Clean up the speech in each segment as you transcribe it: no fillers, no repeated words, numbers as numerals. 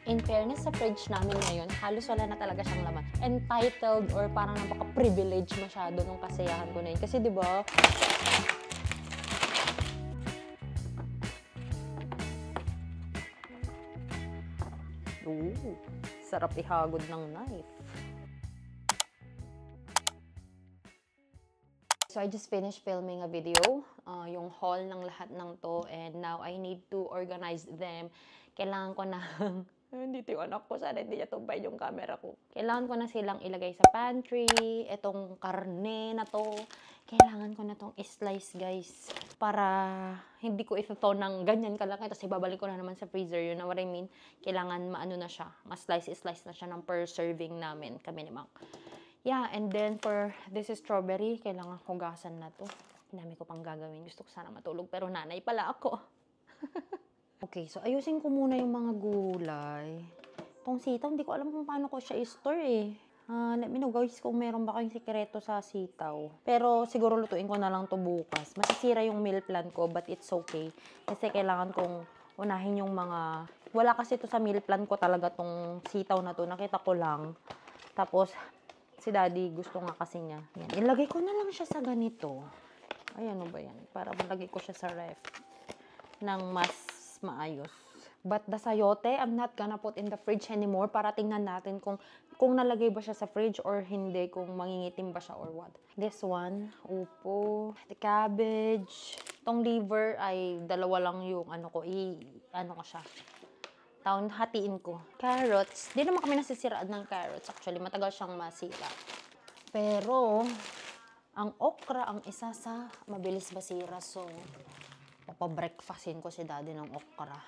In fairness, sa fridge namin ngayon, halos wala na talaga siyang laman. Entitled or parang napaka-privilege masyado nung kasiyahan ko na yun. Kasi diba, sarap ihagod ng knife. So I just finished filming a video, yung haul ng lahat ng to, and now I need to organize them. Kailangan ko na, dito yung anak ko, sana hindi niya tumbay yung camera ko. Kailangan ko na silang ilagay sa pantry, etong karne na to, kailangan ko na tong slice guys, para hindi ko ito ng ganyan kalaki, tapos ibabalik ko na naman sa freezer, you know what I mean? Kailangan maano na siya, mas-slice na siya ng per serving namin, kami ni Mang. Yeah, and then for this strawberry, kailangan hugasan na to. Dami ko pang gagawin. Gusto ko sana matulog, pero nanay pala ako. Okay, so ayusin ko muna yung mga gulay. Itong sitaw, hindi ko alam kung paano ko siya i-store eh. Let me know guys kung meron ba kayong sikreto sa sitaw. Pero siguro lutuin ko na lang to bukas. Masisira yung meal plan ko, but it's okay. Kasi kailangan kong unahin yung mga... Wala kasi to sa meal plan ko talaga tong sitaw na to. Nakita ko lang. Tapos... si daddy, gusto nga kasi niya. Yan. Ilagay ko na lang siya sa ganito. Ay, ano ba yan? Para malagay ko siya sa ref. Nang mas maayos. But the sayote, I'm not gonna put in the fridge anymore para tingnan natin kung nalagay ba siya sa fridge or hindi. Kung mangingitim ba siya or what. This one, upo. The cabbage. Tong liver ay dalawa lang yung ano ko. Ano ko siya. Hatiin ko. Carrots. Di naman kami nasisiraan ng carrots. Actually, matagal siyang masira. Pero, ang okra ang isa sa mabilis masira. So, papabreakfastin ko si daddy ng okra.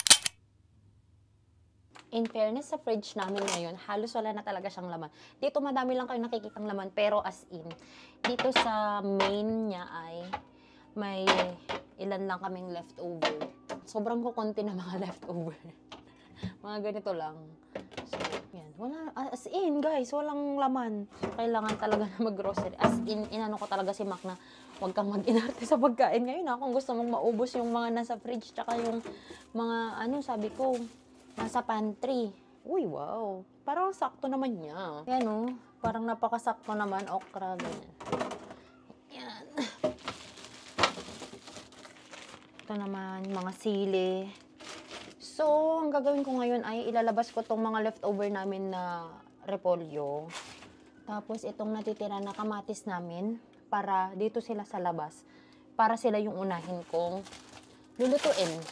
In fairness, sa fridge namin ngayon, halos wala na talaga siyang laman. Dito madami lang kayo nakikitang laman, pero as in, dito sa main niya ay may ilan lang kaming leftover. Sobrang kukunti na mga leftover. Mga ganito lang. So, yan. Wala, as in, guys, walang laman. So, kailangan talaga na mag-grocery. As in, inano ko talaga si Mac na huwag kang mag-inarte sa pagkain ngayon. Kung gusto mong maubos yung mga nasa fridge, tsaka yung mga, sabi ko, nasa pantry. Uy, wow. Parang sakto naman niya. Yan, parang napakasakto naman. Okra, ganyan. Yan. Ito naman, mga sili. So, ang gagawin ko ngayon ay ilalabas ko tong mga leftover namin na repolyo. Tapos, itong natitira na kamatis namin para dito sila sa labas. Para sila yung unahin kong lulutuin.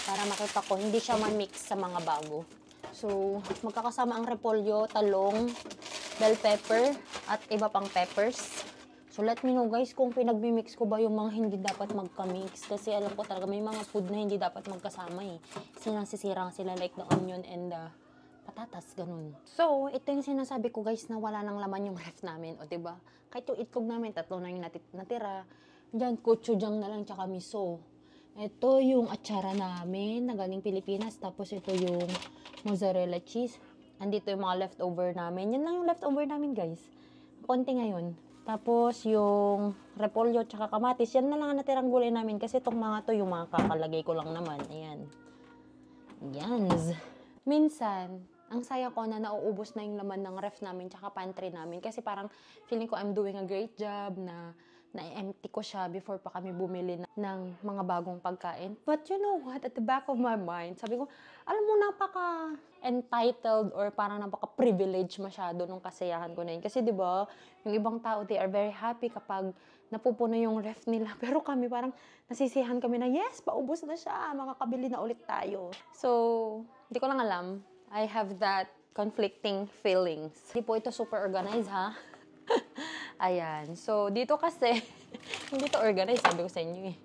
Para makita ko, hindi siya ma-mix sa mga bago. So, magkakasama ang repolyo, talong, bell pepper, at iba pang peppers. So, let me know guys kung pinagmimix ko ba yung mga hindi dapat magka-mix. Kasi alam ko talaga may mga food na hindi dapat magkasama eh. Sinasisirang sila like the onion and the patatas, ganun. So, ito yung sinasabi ko guys na wala nang laman yung ref namin. O diba? Kahit yung itlog namin, 3 na yung natira. Diyan, gochujang na lang tsaka miso. Ito yung atsara namin na galing Pilipinas. Tapos ito yung mozzarella cheese. Andito yung mga leftover namin. Yan lang yung leftover namin guys. Konti ngayon. Tapos, yung repolyo tsaka kamatis, yan na lang ang natirang gulay namin. Kasi itong mga to, yung mga kakalagay ko lang naman. Ayan. Yan. Minsan, ang saya ko na nauubos na yung laman ng ref namin tsaka pantry namin. Kasi parang feeling ko I'm doing a great job na na-empty ko siya before pa kami bumili ng mga bagong pagkain. But you know what? At the back of my mind, sabi ko, alam mo, napaka-entitled or parang napaka-privilege masyado nung kasiyahan ko na yun. Kasi diba, yung ibang tao, they are very happy kapag napupuno yung ref nila. Pero kami parang nasisiyahan kami na, yes, paubos na siya, makakabili na ulit tayo. So, hindi ko lang alam. I have that conflicting feelings. Hindi po ito super organized, ha? Ayan. So, dito kasi, hindi to organized, sabi ko sa inyo eh.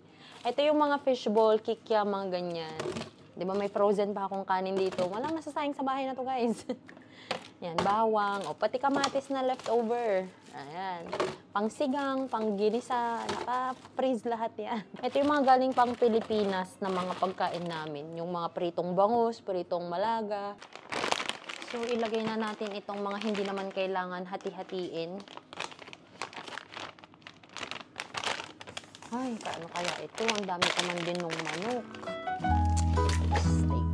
Ito yung mga fishball, kikya, mga ganyan. Di ba may frozen pa akong kanin dito. Walang nasasayang sa bahay na to, guys. Yan, bawang, o pati kamatis na leftover. Ayan. Pangsigang, pangginisa, naka-freeze lahat yan. Ito yung mga galing pang Pilipinas na mga pagkain namin. Yung mga pritong bangus, pritong malaga. So, ilagay na natin itong mga hindi naman kailangan hati-hatiin. Ay, paano kaya ito? Ang dami ko man din ng manok. Steak.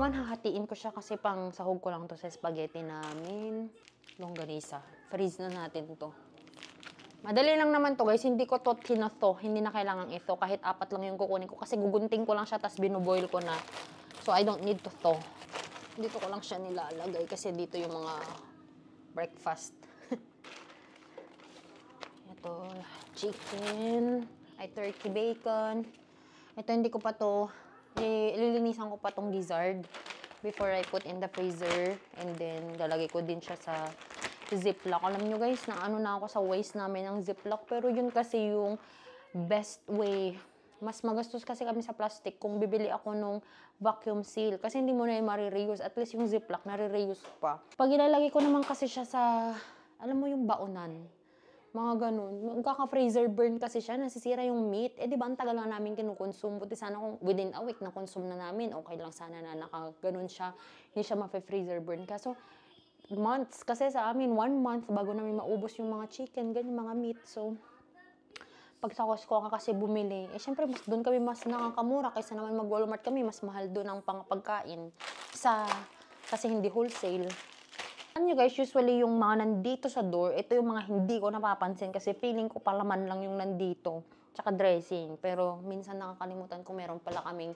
one, hahatiin ko siya kasi pang sahog ko lang to sa spaghetti namin. Longganisa. Freeze na natin to. Madali lang naman to guys. Hindi ko to tinato. Hindi na kailangan ito. Kahit 4 lang yung kukunin ko. Kasi gugunting ko lang siya tapos binuboil ko na. So I don't need to. Dito ko lang siya nilalagay kasi dito yung mga breakfast. Ito, chicken. Ay, turkey bacon. Ito, hindi ko pa to. Ililinisan ko pa tong gizzard before I put in the freezer. And then, lalagay ko din siya sa ziplock. Alam nyo guys, na ano na ako sa waste namin ng ziplock. Pero yun kasi yung best way. Mas magastos kasi kami sa plastic kung bibili ako nung vacuum seal. Kasi hindi mo na yung marireuse. At least yung ziplock, nare-reuse pa. Pag ilalagay ko naman kasi siya sa, alam mo yung baonan. Mga ganun. Magkaka-freezer burn kasi siya. Nasisira yung meat. Eh, di ba, ang tagal lang namin kinukonsume. Buti sana kung within a week na-consume na namin. Okay lang sana na naka-ganun siya. Hindi siya ma-freezer burn. Kaso, months. Kasi sa amin, 1 month bago namin maubos yung mga chicken, ganyan, mga meat. So, pag sa Costco ka kasi bumili, eh, syempre, mas doon kami mas nakakamura. Kaysa naman mag-Walmart kami, mas mahal doon ang pagkain. Kasi hindi wholesale. Alam nyo guys, usually yung mga nandito sa door, ito yung mga hindi ko napapansin kasi feeling ko palaman lang yung nandito. Tsaka dressing. Pero minsan nakakalimutan ko meron pala kaming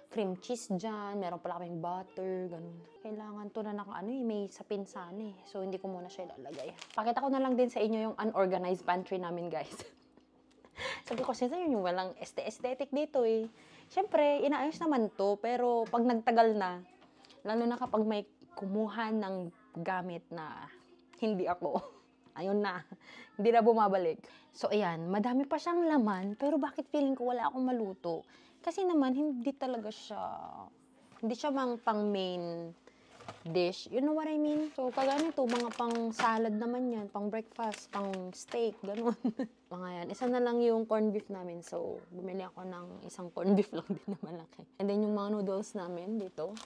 cream cheese dyan, meron pala kaming butter, ganun. Kailangan to na may sapin sana eh. So hindi ko muna siya ilalagay. Pakita ko na lang din sa inyo yung unorganized pantry namin guys. Sabi ko, since yun yung walang aesthetic dito eh. Siyempre, inaayos naman to, pero pag nagtagal na, lalo na kapag may kumuha ng gamit na hindi ako. Ayun na. Hindi na bumabalik. So, ayan. Madami pa siyang laman. Pero bakit feeling ko wala akong maluto? Kasi naman, hindi talaga siya... Hindi siya pang main dish. You know what I mean? So, kaganito, mga pang salad naman yan. Pang breakfast, pang steak, ganun. Mga yan. Isa na lang yung corned beef namin. So, bumili ako ng isang corned beef lang din na malaki. And then, yung mga noodles namin dito,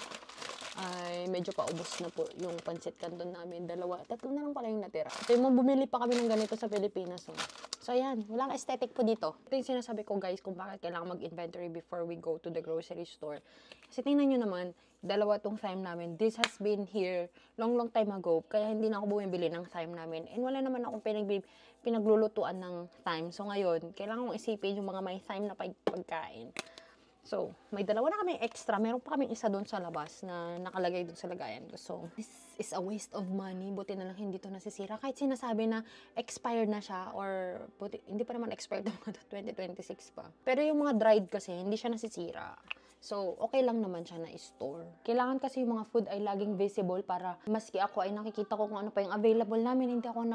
ay medyo paubos na po yung pancit canton namin. 2, 3 na lang pala yung natira. Ito yung bumili pa kami ng ganito sa Pilipinas. So ayan, walang aesthetic po dito. Ito yung sinasabi ko guys kung bakit kailangan mag-inventory before we go to the grocery store. Kasi tingnan nyo naman, 2 tong thyme namin. This has been here long time ago. Kaya hindi na ako bumibili ng thyme namin. And wala naman akong pinaglulutuan ng thyme. So ngayon, kailangan kong isipin yung mga may thyme na pagkain. So, may 2 na kami extra. Meron pa kaming isa doon sa labas na nakalagay doon sa lagayan ko. So, this is a waste of money. Buti na lang hindi to nasisira. Kahit sinasabi na expired na siya or hindi pa naman expired naman to 2026 pa. Pero yung mga dried kasi, hindi siya nasisira. So, okay lang naman siya na i-store. Kailangan kasi yung mga food ay laging visible para maski ako ay nakikita ko kung ano pa yung available namin. Hindi ako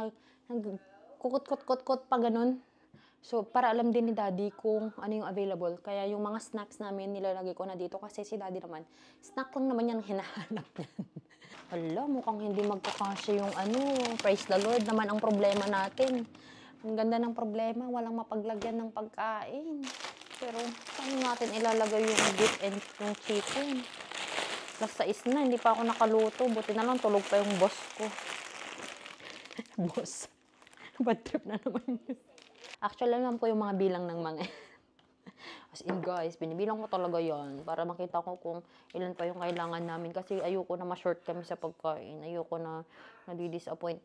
kukut-kut-kut pa ganun. So, para alam din ni Daddy kung ano yung available. Kaya yung mga snacks namin, nilalagay ko na dito. Kasi si Daddy naman, snack lang naman yan hinahanap niyan. Hala, mukhang hindi magkakasya yung praise the Lord naman ang problema natin. Ang ganda ng problema, walang mapaglagyan ng pagkain. Pero, saan natin ilalagay yung beef and yung chicken? Last 6 na, hindi pa ako nakaluto. Buti na lang, tulog pa yung boss ko. Boss. Bad trip na naman yun. Actually, alam ko yung mga bilang ng mga... As in, guys, binibilang ko talaga yan para makita ko kung ilan pa yung kailangan namin. Kasi ayoko na ma-short kami sa pagkain. Ayoko na nadi-disappoint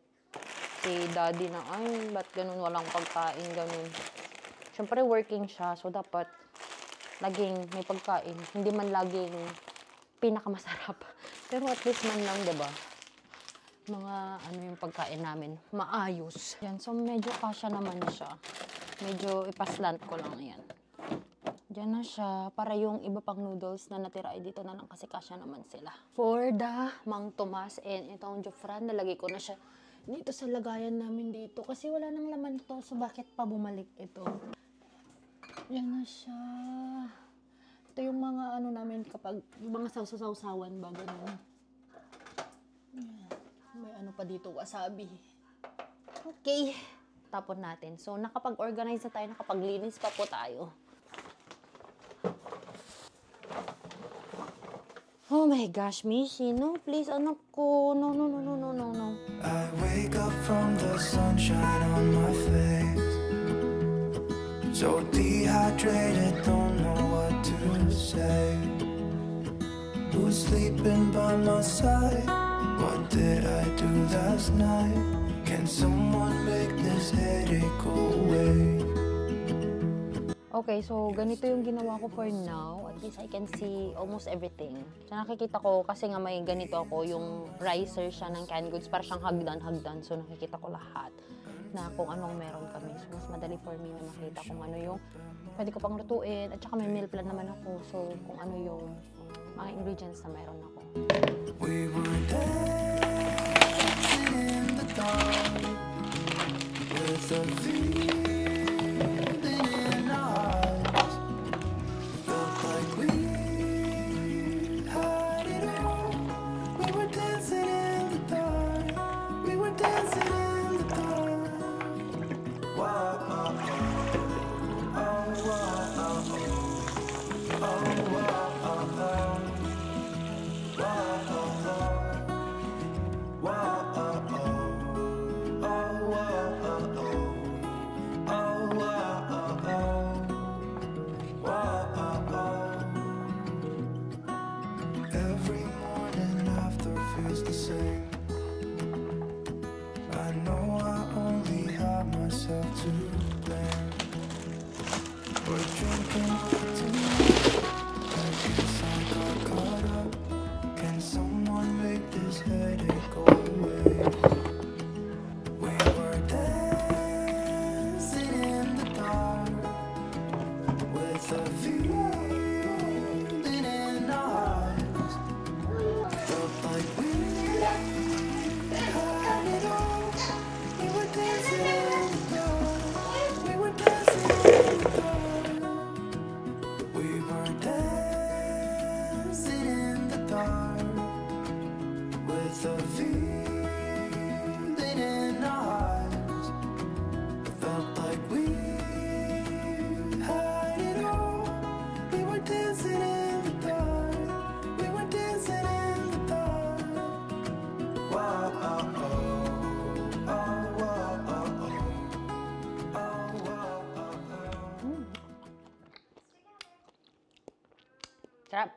si Daddy na, ay, ba't ganun walang pagkain, ganun. Siyempre, working siya. So, dapat laging may pagkain. Hindi man laging pinakamasarap. Pero at least man lang, diba? Mga yung pagkain namin, maayos. Yan, so medyo kasya naman siya. Medyo ipaslant ko lang yan. Diyan na siya, para yung iba pang noodles na natira ay dito na lang kasi kasya naman sila. For the Mang Tomas and itong Jofran, nalagay ko na siya dito sa lagayan namin dito. Kasi wala nang laman to, so bakit pa bumalik ito? Yan na siya. Ito yung mga namin kapag, yung mga sawsawan ba, ganun. Yan. May pa dito, wasabi. Okay. Tapon natin. So, nakapag-organize na tayo, nakapaglinis pa po tayo. Oh my gosh, Mishi. No, please, anak ko. No. I wake up from the sunshine on my face. So dehydrated, don't know what to say. Who's sleeping by my side? What did I do last night? Can someone make this headache go away? Okay, so ganito yung ginawa ko for now. At least I can see almost everything. So nakikita ko, kasi nga may ganito ako, yung riser siya ng canned goods. Para siyang hagdan. So nakikita ko lahat na kung anong meron kami. So mas madali for me na makita kung ano yung pwede ko pang lutuin. At saka may meal plan naman ako. So kung ano yung mga ingredients na meron ako. We were dancing in the dark with a feeling in our eyes. Felt like we had it all. We were dancing in the dark. We were dancing in the dark. Wow, oh, oh, oh, wow, oh, oh, oh, wow, oh, oh. Every morning after feels the same. I know I only have myself to blame. We're drinking too much. I guess I got caught up. Can someone make this headache go away? We were dancing in the dark with a feeling in our eyes. Felt like we had it all. We were dancing in the dark. We were dancing in the dark. We were dancing in the dark with a feeling in our eyes. Felt like we had it all. We were dancing in the dark. We were dancing in the dark. Wow, oh, oh, oh, wow, oh, oh, oh, wow, oh, oh. Sarap.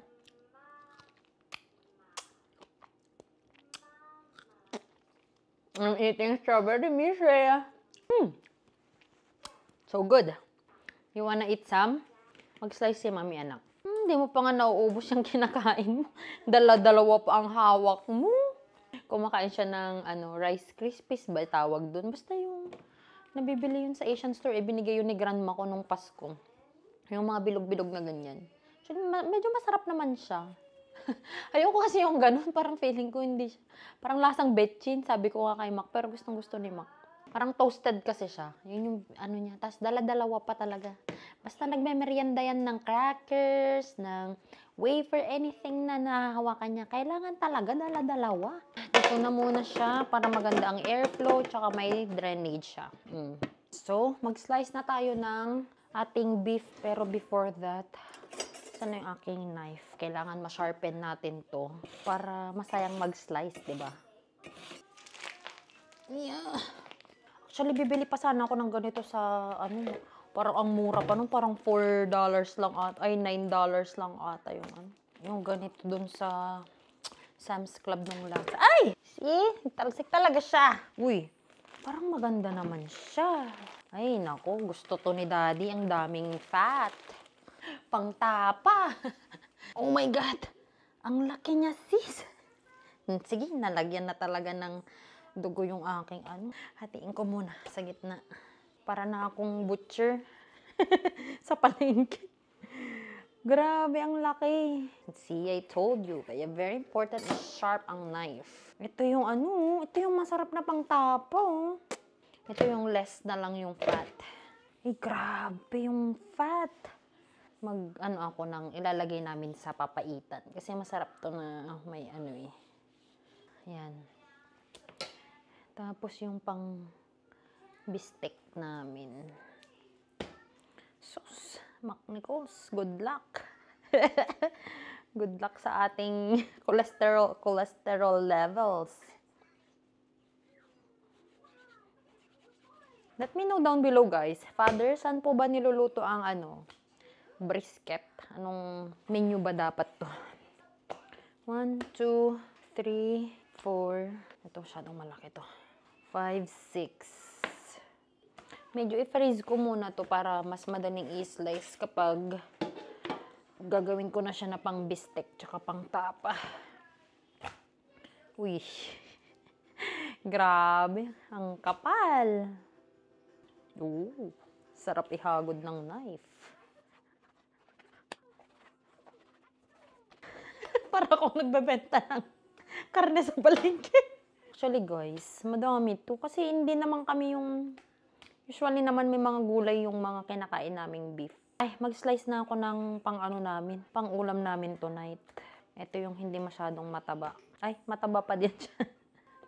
I'm eating strawberry mishe. So good. You wanna eat some? Mag-slice si mami, anak. Hindi mo pa nga nauubos yung kinakain mo. Dala-dalawa pa ang hawak mo. Kumakain siya ng Rice Krispies ba tawag dun? Basta yung nabibili yun sa Asian store. Binigay yun ni grandma ko nung Pasko. Yung mga bilog-bilog na ganyan. So, medyo masarap naman siya. Ayoko kasi yung ganun. Parang feeling ko hindi siya. Parang lasang betchin. Sabi ko nga kay Mac. Pero gustong-gusto ni Mac. Parang toasted kasi siya. Yun yung niya. Tapos dala-dalawa pa talaga. Basta nagme-merienda yan ng crackers, ng wafer, anything na nahahawakan niya. Kailangan talaga dala-dalawa. Ito na muna siya para maganda ang airflow. Tsaka may drainage siya. So, mag-slice na tayo ng ating beef. Pero before that, saan na yung aking knife? Kailangan ma-sharpen natin to para masayang mag-slice, diba? Yeah. Actually, bibili pa sana ako ng ganito sa, parang ang mura pa nun. Parang $4 lang ata, ay $9 lang ata yung ganito dun sa Sam's Club nung last. Ay! See? Talsik talaga siya. Uy, parang maganda naman siya. Ay, nako, gusto to ni Daddy. Ang daming fat. Pangtapa. Oh my God. Ang laki niya, sis. Sige, nalagyan na talaga ng dugo yung aking Hatiin ko muna sa gitna. Para na akong butcher sa palengke. Grabe, ang laki. See, I told you. Kaya very important is sharp ang knife. Ito yung ito yung masarap na pangtapa. Oh. Ito yung less na lang yung fat. Eh, grabe yung fat. Ako nang ilalagay namin sa papaitan. Kasi masarap to na may Yan. Tapos yung pang bistek namin. Sus, Mac Nichols, good luck. Good luck sa ating cholesterol levels. Let me know down below, guys. Father, saan po ba niluluto ang brisket? Anong menu ba dapat to? 1, 2, 3, 4. Ito, masyadong malaki to. 5, 6. Medyo i-freeze ko muna to para mas madaling i-slice kapag gagawin ko na siya na pang bistek tsaka pang tapa. Uy. Grabe. Ang kapal. Ooh. Sarap ihagod ng knife. Para akong nagbebenta ng karne sa palengke. Actually guys, madami to. Kasi hindi naman kami yung... Usually naman may mga gulay yung mga kinakain naming beef. Ay, mag-slice na ako ng pang-ano namin. Pang-ulam namin tonight. Ito yung hindi masyadong mataba. Ay, mataba pa din siya.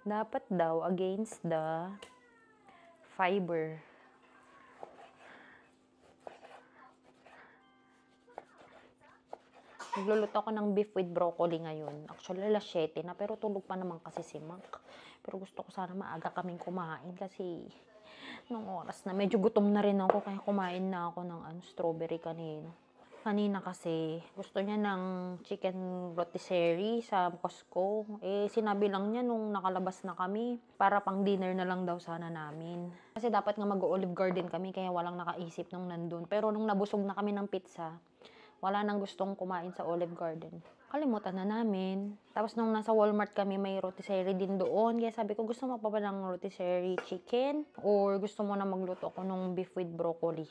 Dapat daw against the fiber. Nagluluto ako ng beef with broccoli ngayon. Actually, alas 7 na, pero tulog pa naman kasi si Mac. Pero gusto ko sana maaga kaming kumain kasi nung oras na medyo gutom na rin ako kaya kumain na ako ng strawberry kanina. Kanina kasi gusto niya ng chicken rotisserie sa Costco. Eh, sinabi lang niya nung nakalabas na kami para pang dinner na lang daw sana namin. Kasi dapat nga mag-Olive Garden kami kaya walang nakaisip nung nandun. Pero nung nabusog na kami ng pizza, wala nang gustong kumain sa Olive Garden. Kalimutan na namin. Tapos nung nasa Walmart kami, may rotisserie din doon. Kaya sabi ko, gusto mo pa ba ng rotisserie chicken? Or gusto mo na magluto ako ng beef with broccoli?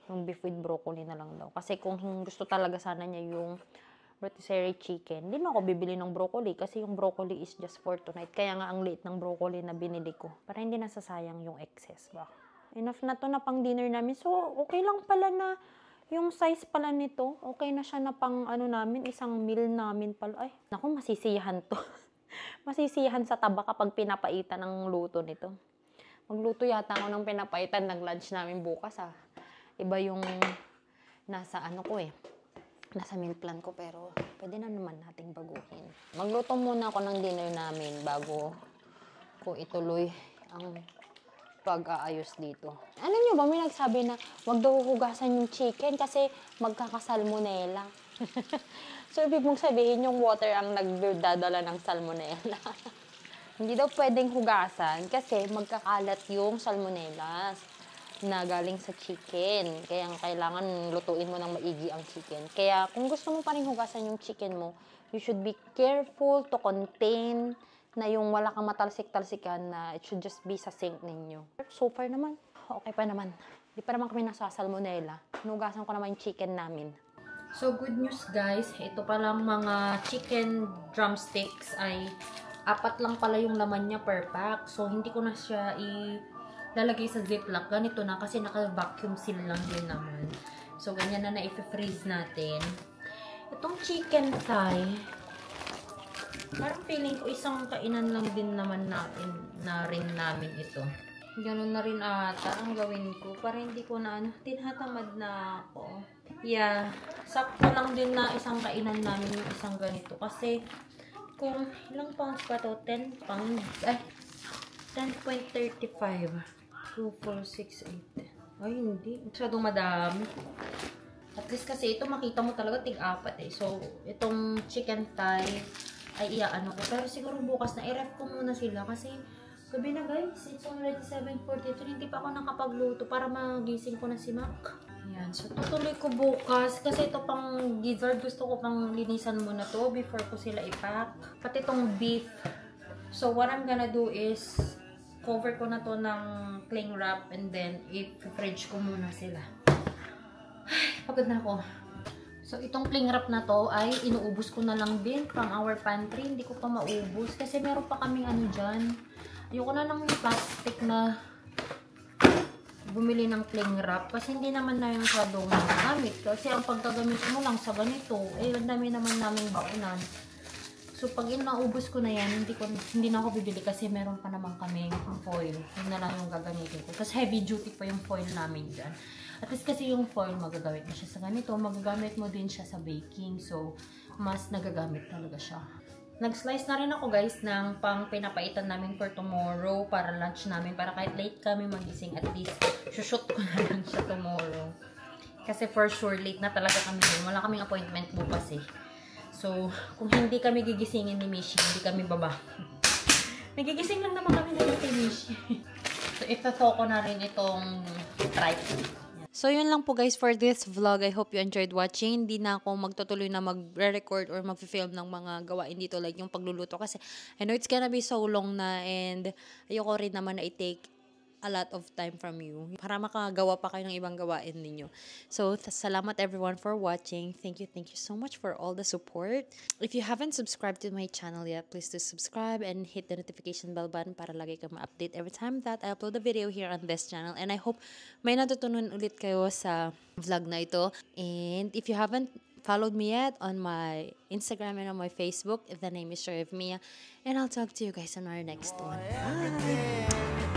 Yung beef with broccoli na lang daw. Kasi kung gusto talaga sana niya yung rotisserie chicken, hindi na ako bibili ng broccoli. Kasi yung broccoli is just for tonight. Kaya nga ang liit ng broccoli na binili ko. Para hindi nasasayang yung excess ba. Enough na to na pang dinner namin. So, okay lang pala na yung size pala nito, okay na siya na pang ano namin, isang meal namin pala. Ay, naku, masisiyahan to. Masisiyahan sa taba kapag pinapaitan ng luto nito. Magluto yata ako ng pinapaitan ng lunch namin bukas Iba yung nasa ano ko nasa meal plan ko, pero pwede na naman nating baguhin. Magluto muna ako ng dinner namin bago ko ituloy ang pag-aayos dito. Ano nyo ba? May nagsabi na wag daw hugasan yung chicken kasi magkakasalmonella. So, ibig mong sabihin yung water ang nagdadala ng salmonella. Hindi daw pwedeng hugasan kasi magkakalat yung salmonella na galing sa chicken. Kaya kailangan lutuin mo ng maigi ang chicken. Kaya kung gusto mo pa rin hugasan yung chicken mo, you should be careful to contain na yung wala kang matalsik-talsikan na it should just be sa sink ninyo. So far naman, okay pa naman. Di pa naman kami nasa-salmonella. Nugasan ko naman yung chicken namin. So good news guys, ito palang mga chicken drumsticks ay 4 lang pala yung laman niya per pack. So hindi ko na siya ilalagay sa ziplock. Ganito na kasi naka-vacuum seal lang din naman. So ganyan na i-freeze natin. Itong chicken thigh, parang feeling ko isang kainan lang din naman namin ito. Ganun na rin ata ang gawin ko. Para hindi ko na tinatamad na ako. Yeah, sakto lang din na isang kainan namin yung isang ganito. Kasi kung ilang pounds pa to? 10 pounds? Ay, 10.35. 2, 4, 6, 8. Ay, hindi. Masyadong madami. At least kasi ito makita mo talaga tig-4 So, itong chicken thigh ay iaano ko. Pero siguro bukas na i-ref ko muna sila kasi gabi na guys. It's already 7:43. Hindi pa ako nakapagluto para magising ko na si Mac. Ayan. So, tutuloy ko bukas kasi ito pang gizzard. Gusto ko pang linisan muna to before ko sila ipack. Pati itong beef. So, what I'm gonna do is cover ko na to ng cling wrap and then i-fridge ko muna sila. Ay, pagod na ako. So, itong cling wrap na to ay inuubos ko na lang din from our pantry. Hindi ko pa maubos kasi meron pa kaming ano dyan. Ayoko na ng plastic na bumili ng cling wrap kasi hindi naman na yung masyadong gamit. Kasi ang pagkagamit mo lang sa ganito, eh, ang dami naman namin baunan. So, pag naubos ko na yan, hindi na ako bibili kasi meron pa naman kaming foil. Yun na lang yung gagamitin ko. Kasi heavy duty pa yung foil namin dyan. At least kasi yung foil, magagamit mo siya sa ganito. Magagamit mo din siya sa baking. So, mas nagagamit talaga siya. Nag-slice na rin ako guys ng pang pinapaitan namin for tomorrow para lunch namin. Para kahit late kami magising, at least shoot ko na lang siya tomorrow. Kasi for sure, late na talaga kami din. Wala kaming appointment bukas eh. So, kung hindi kami gigisingin ni Mishi, hindi kami baba. Nagigising lang naman kami na kay Mishi. So, ito ko na rin itong tripod. So, yun lang po guys for this vlog. I hope you enjoyed watching. Hindi na ako magtutuloy na magre-record or mag-film ng mga gawain dito like yung pagluluto. Kasi I know it's gonna be so long na and ayoko rin naman na i-take a lot of time from you para makagawa pa kayo ng ibang gawain ninyo. So, salamat everyone for watching. Thank you so much for all the support. If you haven't subscribed to my channel yet, please do subscribe and hit the notification bell button para lagi kang ma-update every time that I upload a video here on this channel. And I hope may natutunan ulit kayo sa vlog na ito. And if you haven't followed me yet on my Instagram and on my Facebook, the name is Sherif Mia. And I'll talk to you guys on our next one. Bye!